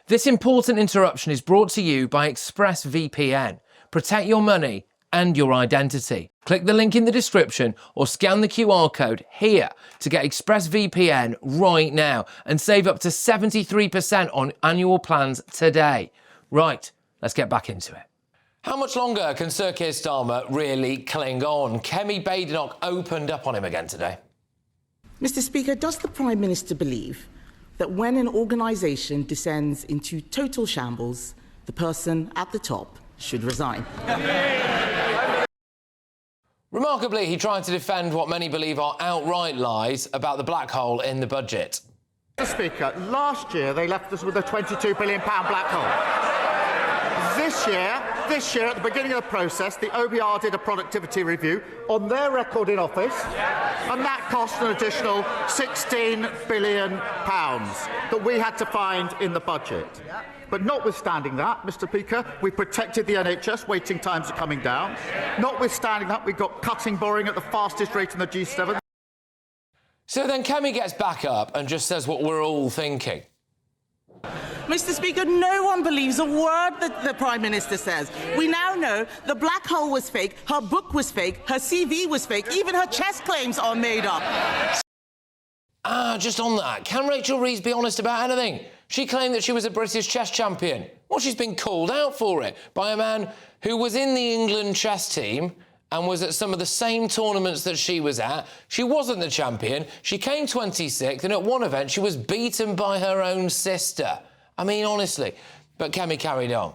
This important interruption is brought to you by ExpressVPN. Protect your money and your identity. Click the link in the description or scan the QR code here to get ExpressVPN right now and save up to 73% on annual plans today. Right, let's get back into it. How much longer can Sir Keir Starmer really cling on? Kemi Badenoch opened up on him again today. Mr. Speaker, does the Prime Minister believe that when an organisation descends into total shambles, the person at the top should resign? Remarkably, he tried to defend what many believe are outright lies about the black hole in the budget. Mr. Speaker, last year they left us with a £22 billion black hole. This year, at the beginning of the process, the OBR did a productivity review on their record in office, and that cost an additional £16 billion that we had to find in the budget. But notwithstanding that, Mr. Speaker, we protected the NHS, waiting times are coming down. Notwithstanding that, we got cutting borrowing at the fastest rate in the G7. So then Kemi gets back up and just says what we're all thinking. Mr. Speaker, no one believes a word that the Prime Minister says. We now know the black hole was fake, her book was fake, her CV was fake, even her chess claims are made up. Just on that, can Rachel Reeves be honest about anything? She claimed that she was a British chess champion. Well, she's been called out for it by a man who was in the England chess team and was at some of the same tournaments that she was at. She wasn't the champion. She came 26th, and at one event she was beaten by her own sister. I mean, honestly. But Kemi carried on.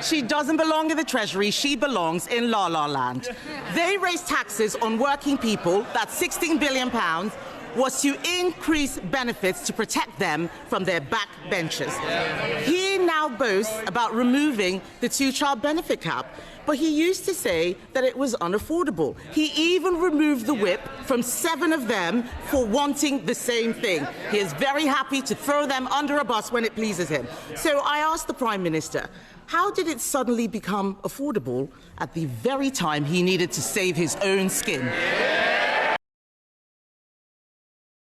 She doesn't belong in the Treasury. She belongs in La La Land. They raised taxes on working people. That £16 billion was to increase benefits to protect them from their backbenchers. He now boasts about removing the two-child benefit cap, but he used to say that it was unaffordable. He even removed the whip from 7 of them for wanting the same thing. He is very happy to throw them under a bus when it pleases him. So I asked the Prime Minister, how did it suddenly become affordable at the very time he needed to save his own skin?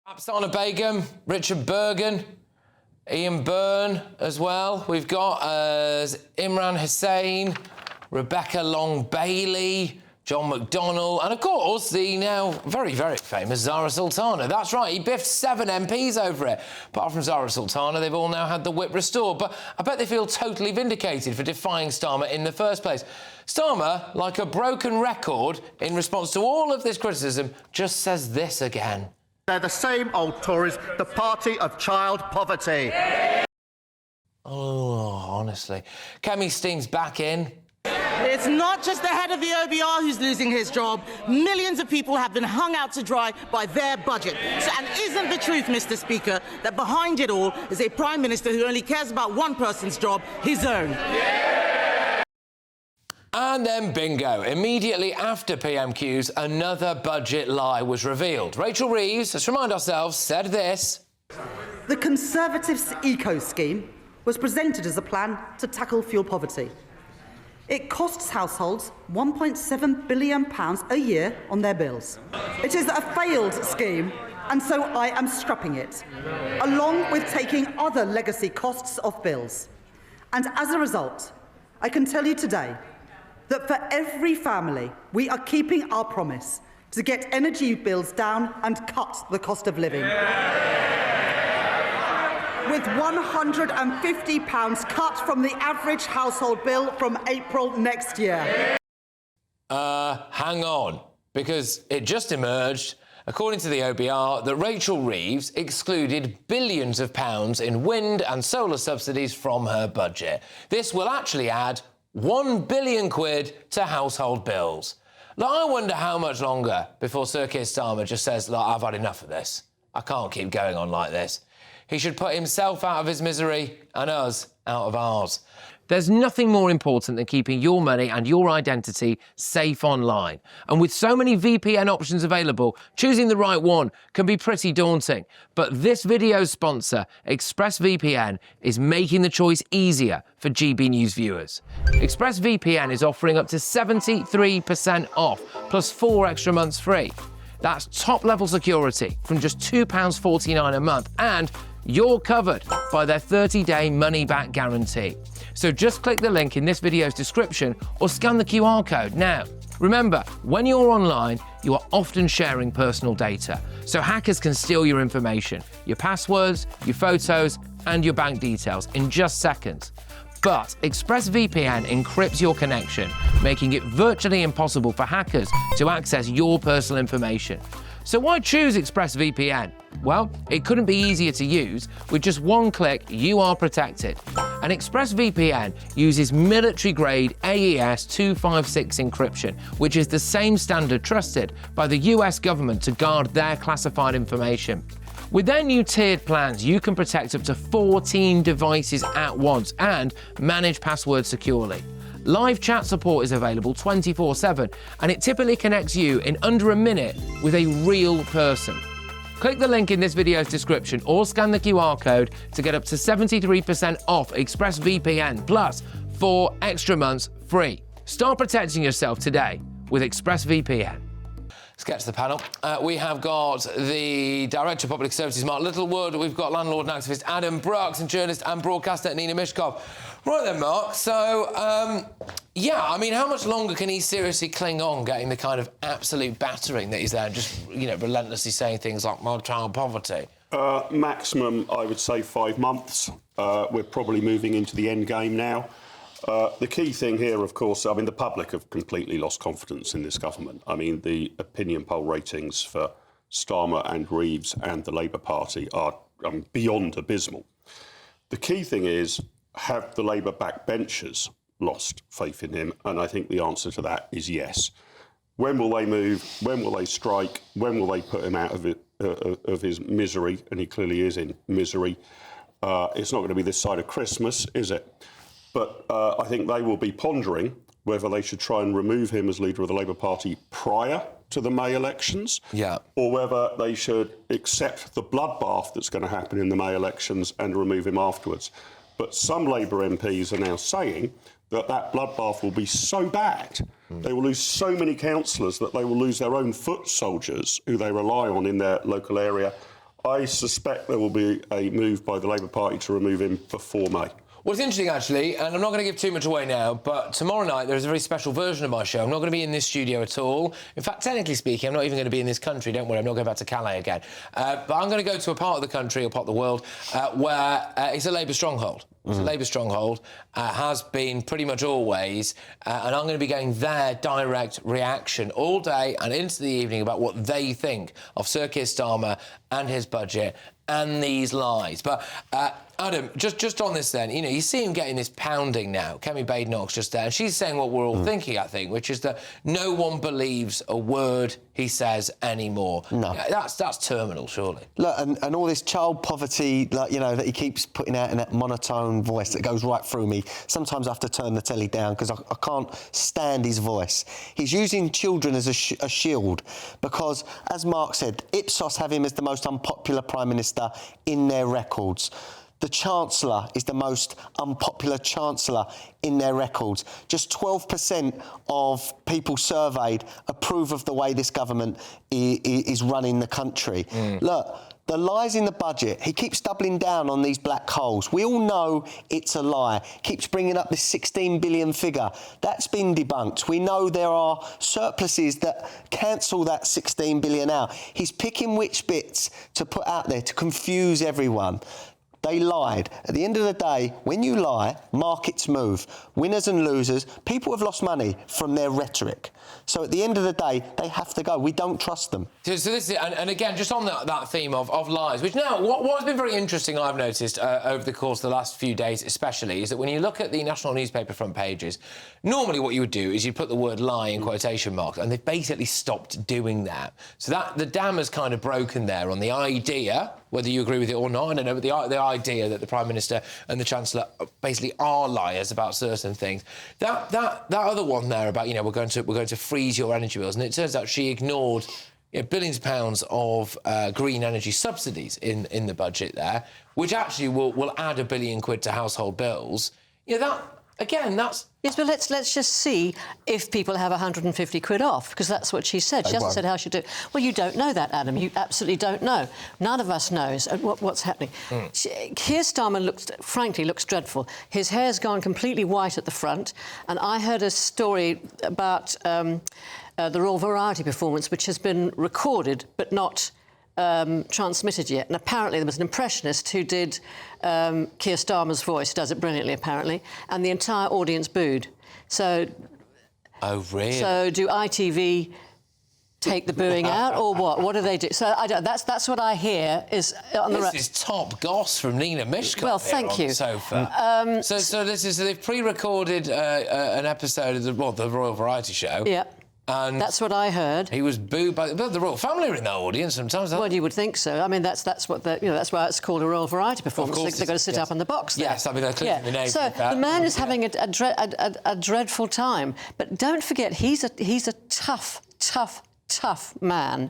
Afsaneh Begum, Richard Bergen, Ian Byrne as well. We've got Imran Hussain, Rebecca Long-Bailey, John McDonnell, and of course the now very, very famous Zara Sultana. That's right, he biffed 7 MPs over it. Apart from Zara Sultana, they've all now had the whip restored, but I bet they feel totally vindicated for defying Starmer in the first place. Starmer, like a broken record, in response to all of this criticism, just says this again. They're the same old Tories, the party of child poverty. Oh, honestly. Kemi steams back in. It's not just the head of the OBR who's losing his job. Millions of people have been hung out to dry by their budget. And isn't the truth, Mr. Speaker, that behind it all is a Prime Minister who only cares about one person's job, his own? And then bingo. Immediately after PMQs, another budget lie was revealed. Rachel Reeves, let's remind ourselves, said this. The Conservatives' eco scheme was presented as a plan to tackle fuel poverty. It costs households £1.7 billion a year on their bills. It is a failed scheme, and so I am scrapping it, along with taking other legacy costs off bills. And as a result, I can tell you today that for every family, we are keeping our promise to get energy bills down and cut the cost of living. With £150 cut from the average household bill from April next year. Hang on, because it just emerged, according to the OBR, that Rachel Reeves excluded billions of pounds in wind and solar subsidies from her budget. This will actually add £1 billion to household bills. Like, I wonder how much longer before Sir Keir Starmer just says, look, I've had enough of this. I can't keep going on like this. He should put himself out of his misery and us out of ours. There's nothing more important than keeping your money and your identity safe online. And with so many VPN options available, choosing the right one can be pretty daunting. But this video's sponsor, ExpressVPN, is making the choice easier for GBNews viewers. ExpressVPN is offering up to 73% off, plus 4 extra months free. That's top-level security from just £2.49 a month and you're covered by their 30-day money-back guarantee. So just click the link in this video's description or scan the QR code now. Remember, when you're online, you are often sharing personal data, so hackers can steal your information, your passwords, your photos, and your bank details in just seconds. But ExpressVPN encrypts your connection, making it virtually impossible for hackers to access your personal information. So why choose ExpressVPN? Well, it couldn't be easier to use. With just one click, you are protected. And ExpressVPN uses military-grade AES 256 encryption, which is the same standard trusted by the US government to guard their classified information. With their new tiered plans, you can protect up to 14 devices at once and manage passwords securely. Live chat support is available 24/7, and it typically connects you in under a minute with a real person. Click the link in this video's description or scan the QR code to get up to 73% off ExpressVPN plus 4 extra months free. Start protecting yourself today with ExpressVPN. Let's get to the panel. We have got the Director of Public Services, Mark Littlewood. We've got landlord and activist Adam Brooks and journalist and broadcaster Nina Mishkov. Right then, Mark. So, yeah, I mean, how much longer can he seriously cling on getting the kind of absolute battering that he's there, just, you know, relentlessly saying things like my child poverty? Maximum, I would say, 5 months. We're probably moving into the end game now. The key thing here, of course, I mean, the public have completely lost confidence in this government. I mean, the opinion poll ratings for Starmer and Reeves and the Labour Party are beyond abysmal. The key thing is, have the Labour backbenchers lost faith in him? And I think the answer to that is yes. When will they move? When will they strike? When will they put him out of his misery? And he clearly is in misery. It's not going to be this side of Christmas, is it? But I think they will be pondering whether they should try and remove him as leader of the Labour Party prior to the May elections, or whether they should accept the bloodbath that's going to happen in the May elections and remove him afterwards. But some Labour MPs are now saying that that bloodbath will be so bad, they will lose so many councillors that they will lose their own foot soldiers who they rely on in their local area. I suspect there will be a move by the Labour Party to remove him before May. Well, it's interesting, actually, and I'm not going to give too much away now, but tomorrow night there is a very special version of my show. I'm not going to be in this studio at all. In fact, technically speaking, I'm not even going to be in this country. Don't worry, I'm not going back to Calais again. But I'm going to go to a part of the country, or part of the world, where it's a Labour stronghold. It's a Labour stronghold, has been pretty much always, and I'm going to be getting their direct reaction all day and into the evening about what they think of Sir Keir Starmer and his budget and these lies. But Adam, just on this then, you know, you see him getting this pounding now. Kemi Badenoch's just there, and she's saying what we're all thinking, I think, which is that no one believes a word he says anymore. No. That's terminal, surely. Look, and all this child poverty, like, you know, that he keeps putting out in that monotone voice that goes right through me. Sometimes I have to turn the telly down because I can't stand his voice. He's using children as a shield because, as Mark said, Ipsos have him as the most unpopular Prime Minister in their records. The Chancellor is the most unpopular Chancellor in their records. Just 12% of people surveyed approve of the way this government is running the country. Look, the lies in the budget, he keeps doubling down on these black holes. We all know it's a lie. Keeps bringing up this 16 billion figure. That's been debunked. We know there are surpluses that cancel that 16 billion out. He's picking which bits to put out there to confuse everyone. They lied. At the end of the day, when you lie, markets move. Winners and losers, people have lost money from their rhetoric. So at the end of the day, they have to go. We don't trust them. So this is, and again, just on that theme of lies, which now, what has been very interesting, I've noticed over the course of the last few days especially, is that when you look at the national newspaper front pages, normally what you would do is you'd put the word lie in quotation marks, and they've basically stopped doing that. So that the dam has kind of broken there on the idea, whether you agree with it or not, I don't know, but the idea that the Prime Minister and the Chancellor basically are liars about certain things. That other one there about, you know, we're going to freeze your energy bills, and it turns out she ignored, you know, billions of pounds of green energy subsidies in the budget there, which actually will add £1 billion to household bills. You know, again, that's... Yes, but let's just see if people have 150 quid off, because that's what she said. She hasn't said how she'll do it. Well, you don't know that, Adam. You absolutely don't know. None of us knows what's happening. Keir Starmer frankly looks dreadful. His hair's gone completely white at the front, and I heard a story about the Royal Variety performance, which has been recorded but not transmitted yet, and apparently there was an impressionist who did Keir Starmer's voice, does it brilliantly apparently, and the entire audience booed. So, oh really? So do ITV take the booing out, or what? What do they do? So I don't. That's what I hear is on the. This is top goss from Nina Mishkov. Well, thank you. The sofa. So this is they've pre-recorded an episode of the Royal Variety Show. Yeah. And that's what I heard. He was booed by the royal family are in that audience sometimes. Well, you would think so. I mean, that's what that's why it's called a Royal Variety performance. They've got to sit up on the box there. Yes, I mean they're clicking the name. So the man is having a dreadful time. But don't forget, he's a tough man.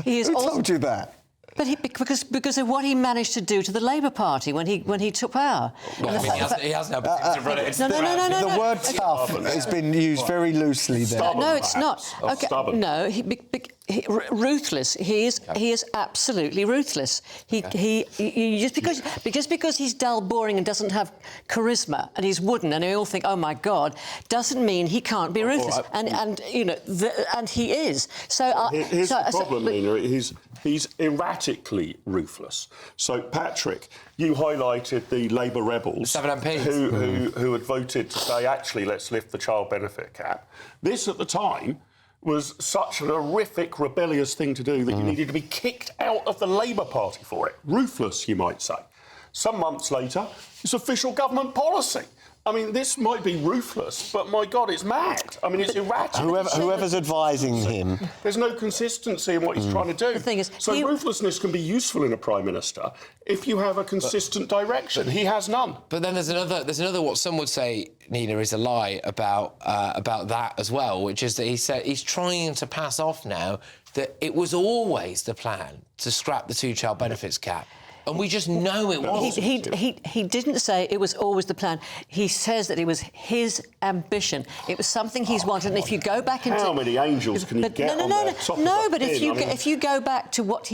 He is. Who told you that? But because of what he managed to do to the Labour Party when he took power. Well, I mean, he has no business to run it. No. The word tough has been used very loosely there. Stubborn, no, it's not. Okay, stubborn. no, ruthless. He is absolutely ruthless. Just because he's dull, boring, and doesn't have charisma, and he's wooden, and they all think, oh my God, doesn't mean he can't be ruthless. And you know, and he is. So here's the problem, Nina. He's erratically ruthless. So, Patrick, you highlighted the Labour rebels 7 MPs. who had voted to say, actually, let's lift the child benefit cap. This, at the time, was such an horrific, rebellious thing to do that you needed to be kicked out of the Labour Party for it. Ruthless, you might say. Some months later, it's official government policy. I mean, this might be ruthless, but my God, it's mad. I mean, it's erratic. Whoever's advising him. There's no consistency in what he's trying to do. The thing is, ruthlessness can be useful in a Prime Minister if you have a consistent direction. He has none. But then there's another what some would say, Nina, is a lie about that as well, which is that he said he's trying to pass off now that it was always the plan to scrap the two-child benefits cap. And we just know it was. He didn't say it was always the plan. He says that it was his ambition. It was something he's wanted. And if you go back into how many angels can you get on the top of No, the but pin? if you go back to what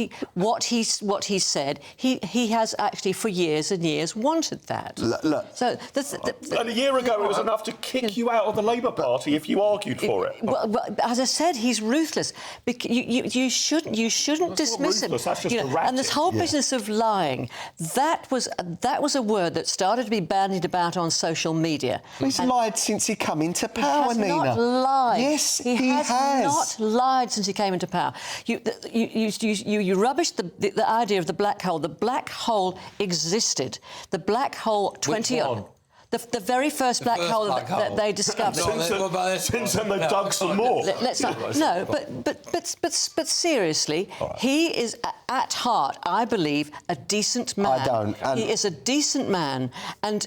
he said, he has actually for years and years wanted that. Look. So and a year ago, it was enough to kick you out of the Labour Party if you argued for it. Well, as I said, he's ruthless. You shouldn't dismiss him. That's just erratic. And this whole business of lying. That was a word that started to be bandied about on social media. He's lied since he came into power, Nina. He has not lied. Yes, he has has not lied since he came into power. You rubbish the idea of the black hole. The black hole existed. The black hole 20. Which one? The very first black hole that they discovered. Since then, they've dug some more. Let's not. No, but seriously, he is at heart, I believe, a decent man. I don't. He is a decent man, and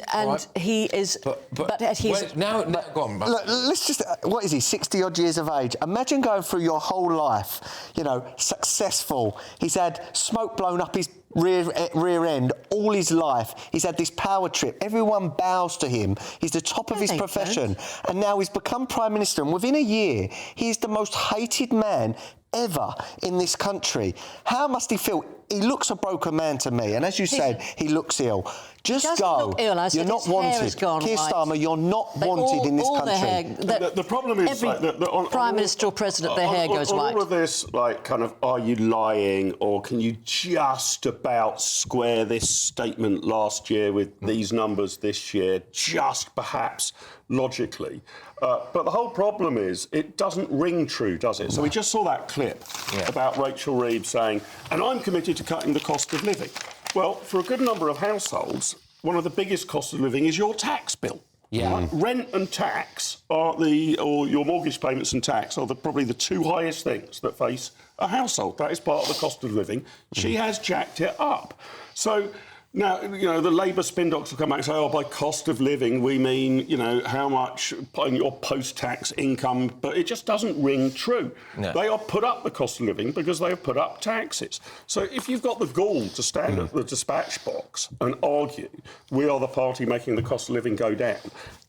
he is. But he's now go on. Look, let's just. What is he? 60-odd years of age. Imagine going through your whole life. You know, successful. He's had smoke blown up his rear end all his life. He's had this power trip. Everyone bows to him. He's the top of his profession. And now he's become Prime Minister. And within a year, he's the most hated man ever in this country. How must he feel? He looks a broken man to me. And as you said, he looks ill. Just go. Look ill. You're not wanted. Keir Starmer, you're not wanted in this country. The problem is every Prime Minister or President, their hair goes white. All of this, like, kind of, are you lying, or can you just about square this statement last year with these numbers this year, just perhaps logically? But the whole problem is it doesn't ring true, does it? So we just saw that clip about Rachel Reeves saying, and I'm committed to cutting the cost of living. Well, for a good number of households, one of the biggest costs of living is your tax bill. Yeah. Right? Rent and tax or your mortgage payments and tax are probably the two highest things that face a household. That is part of the cost of living. She has jacked it up. So Now, you know, the Labour spin doctors will come back and say, oh, by cost of living, we mean, you know, how much on your post-tax income, but it just doesn't ring true. No. They are put up the cost of living because they have put up taxes. So if you've got the gall to stand at the dispatch box and argue, we are the party making the cost of living go down,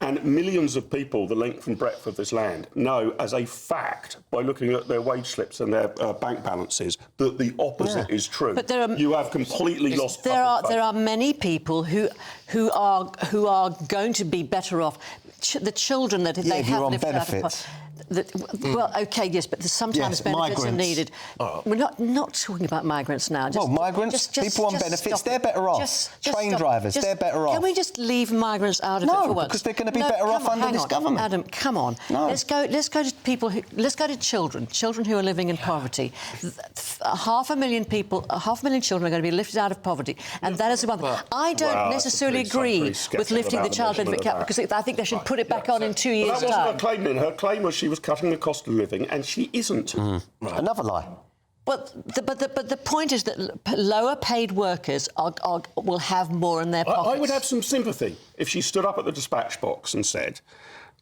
and millions of people, the length and breadth of this land, know as a fact, by looking at their wage slips and their bank balances, that the opposite is true. But you have completely lost public faith. There are many people who are going to be better off. The children that they have lived benefits. Well, OK, yes, but sometimes benefits are needed. We're not talking about migrants now. Migrants, people on benefits, they're better off. Train drivers, they're better off. Can we just leave migrants out of it for once? No, because they're going to be better off under this government. Adam, come on. No. Let's go to people. Let's go to children who are living in poverty. 500,000 people, 500,000 children are going to be lifted out of poverty, and that is one thing. I don't necessarily agree with lifting the child benefit cap because I think they should put it back on in 2 years' time. That wasn't her claim. Then her claim was she was cutting the cost of living, and she isn't. Right. Another lie. But the point is that lower-paid workers will have more in their pockets. I would have some sympathy if she stood up at the dispatch box and said,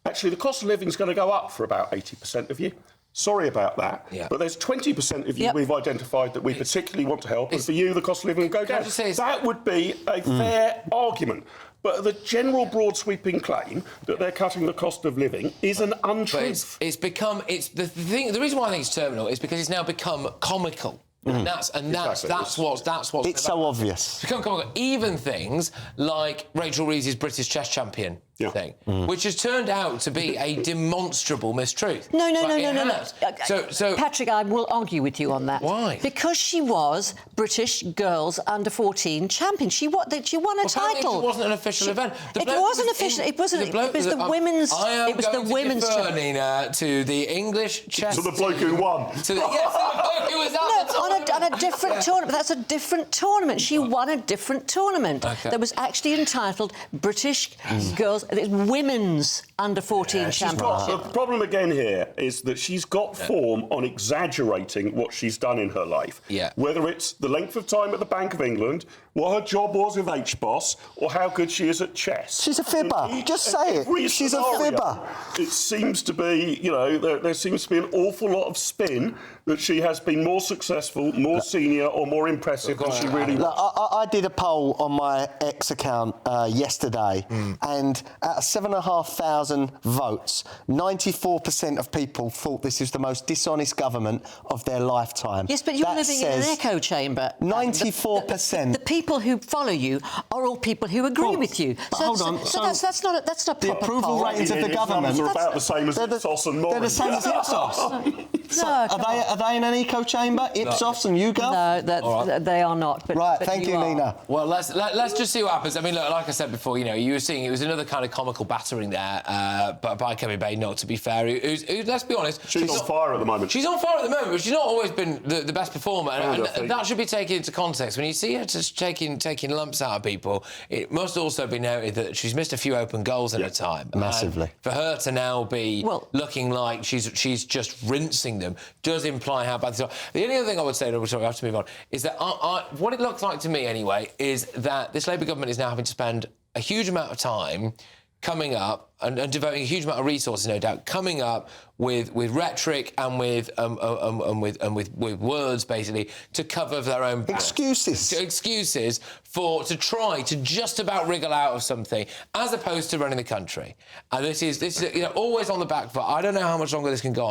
actually, the cost of living is going to go up for about 80% of you. Sorry about that, but there's 20% of you we've identified that we particularly want to help, and for you, the cost of living will go down. That would be a fair argument. But the general broad sweeping claim that they're cutting the cost of living is an untruth. The reason why I think it's terminal is because it's now become comical. And that's what's it's so obvious. It's become comical. Even things like Rachel Reeves' British chess champion thing, which has turned out to be a demonstrable mistruth. No. So Patrick, I will argue with you on that. Why? Because she was British girls under 14 champion. She won a title. It wasn't an official event. It wasn't official. It wasn't. It was the women's. It was the women's. Nina, to the English chess. To the bloke who won. To the bloke who was on a different tournament. That's a different tournament. She won a different tournament that was actually entitled British Girls. It's women's under 14 championship. The problem again here is that she's got form on exaggerating what she's done in her life. Whether it's the length of time at the Bank of England, what her job was with HBOS, or how good she is at chess. She's a fibber. Just say it. She's a fibber. It seems to be, you know, there seems to be an awful lot of spin that she has been more successful, more senior, or more impressive than she really was. I did a poll on my X account yesterday, and out of 7,500 votes, 94% of people thought this is the most dishonest government of their lifetime. Yes, but you're living in an echo chamber. 94%. The people who follow you are all people who agree with you. Hold on. So that's not a the approval ratings of the government are about the same as Ipsos and Morris. They're the same as Ipsos. Are they in an echo chamber, Ipsos and YouGov? No, they are not. But thank you, Nina. Well, let's just see what happens. I mean, look, like I said before, you know, you were seeing it was another kind of comical battering there, but by Kevin Bay, not to be fair. Who's, let's be honest, she's on fire at the moment. She's on fire at the moment, but she's not always been the best performer, and that should be taken into context. When you see her just taking lumps out of people, it must also be noted that she's missed a few open goals in her time. Massively. And for her to now be looking like she's just rinsing them does imply how bad they are. The only other thing I would say, we have to move on, is that what it looks like to me anyway is that this Labour government is now having to spend a huge amount of time coming up and devoting a huge amount of resources, no doubt, coming up with rhetoric and with words basically to cover their own excuses to try to just about wriggle out of something, as opposed to running the country. And this is always on the back foot. I don't know how much longer this can go on.